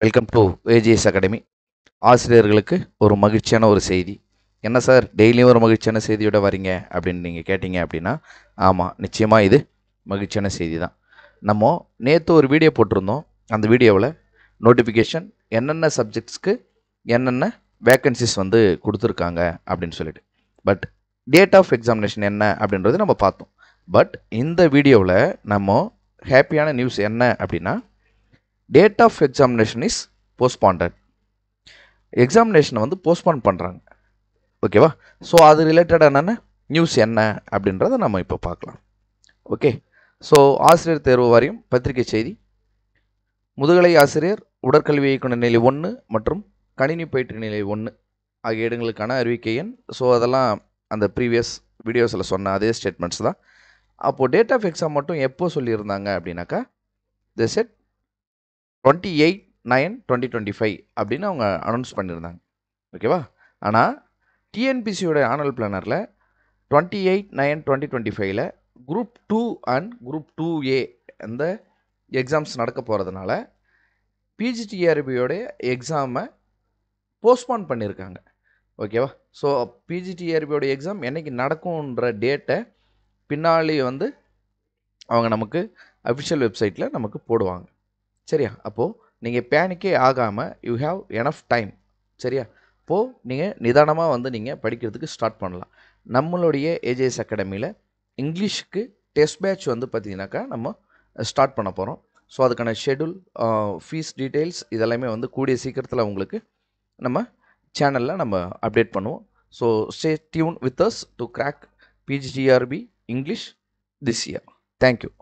Welcome to AGS academy. ஆசிரியர்களுக்கு ஒரு மகிழ்ச்சியான ஒரு செய்தி. என்ன சார் டெய்லியும் ஒரு மகிழ்ச்சியான செய்தியோட வரீங்க அப்படின்னு நீங்கள் கேட்டிங்க அப்படின்னா, ஆமாம், நிச்சயமாக இது மகிழ்ச்சியான செய்தி தான். நம்ம நேற்று ஒரு வீடியோ போட்டிருந்தோம். அந்த வீடியோவில் நோட்டிஃபிகேஷன் என்னென்ன சப்ஜெக்ட்ஸ்க்கு என்னென்ன வேக்கன்சிஸ் வந்து கொடுத்துருக்காங்க அப்படின்னு சொல்லிட்டு, பட் டேட் ஆஃப் எக்ஸாமினேஷன் என்ன அப்படின்றது நம்ம பார்த்தோம். பட் இந்த வீடியோவில் நம்ம ஹாப்பியான நியூஸ் என்ன அப்படின்னா, date of examination is postponed. எக்ஸாமினேஷனை வந்து போஸ்ட்பான் பண்ணுறாங்க. ஓகேவா? ஸோ அது ரிலேட்டடான நியூஸ் என்ன அப்படின்றத நம்ம இப்போ பார்க்கலாம். ஓகே. ஸோ ஆசிரியர் தேர்வு வாரியம் பத்திரிகை செய்தி, முதுகலை ஆசிரியர் உடற்கல்வி இயக்குனர் நிலை 1 மற்றும் கணினி பயிற்று நிலை 1 ஆகிய இடங்களுக்கான அறிவிக்கை எண். ஸோ அதெல்லாம் அந்த ப்ரீவியஸ் வீடியோஸில் சொன்ன அதே ஸ்டேட்மெண்ட்ஸ் தான். அப்போது டேட் ஆஃப் எக்ஸாம் மட்டும் எப்போ சொல்லியிருந்தாங்க அப்படின்னாக்கா, தி செட் 28/9/2025 அப்படின்னு அவங்க அனௌன்ஸ் பண்ணியிருந்தாங்க. ஓகேவா? ஆனால் டிஎன்பிசியோட ஆனுவல் பிளானரில் 28/9/2025 குரூப் 2 அண்ட் குரூப் 2A அந்த எக்ஸாம்ஸ் நடக்க போகிறதுனால பிஜிடிஆர்பியோட எக்ஸாமை போஸ்ட்பான் பண்ணியிருக்காங்க. ஓகேவா? ஸோ பிஜிடிஆர்பியோட எக்ஸாம் என்றைக்கு நடக்கும்ன்ற டேட்டை பின்னாடி வந்து அவங்க நமக்கு அஃபிஷியல் வெப்சைட்டில் நமக்கு போடுவாங்க. சரியா? அப்போது நீங்கள் பேனிக்கே ஆகாமல் யூ ஹாவ் எனஃப் டைம். சரியா? அப்போது நீங்கள் நிதானமாக வந்து நீங்கள் படிக்கிறதுக்கு ஸ்டார்ட் பண்ணலாம். நம்மளுடைய ஏஜிஎஸ் அகாடமியில் இங்கிலீஷுக்கு டெஸ்ட் பேட்ச் வந்து பார்த்திங்கனாக்கா நம்ம ஸ்டார்ட் பண்ண போகிறோம். ஸோ அதுக்கான ஷெடியூல், ஃபீஸ் டீட்டெயில்ஸ் இதெல்லாமே வந்து கூடிய சீக்கிரத்தில் உங்களுக்கு நம்ம சேனலில் நம்ம அப்டேட் பண்ணுவோம். So stay tuned with us to crack PGTRB English this year. Thank you.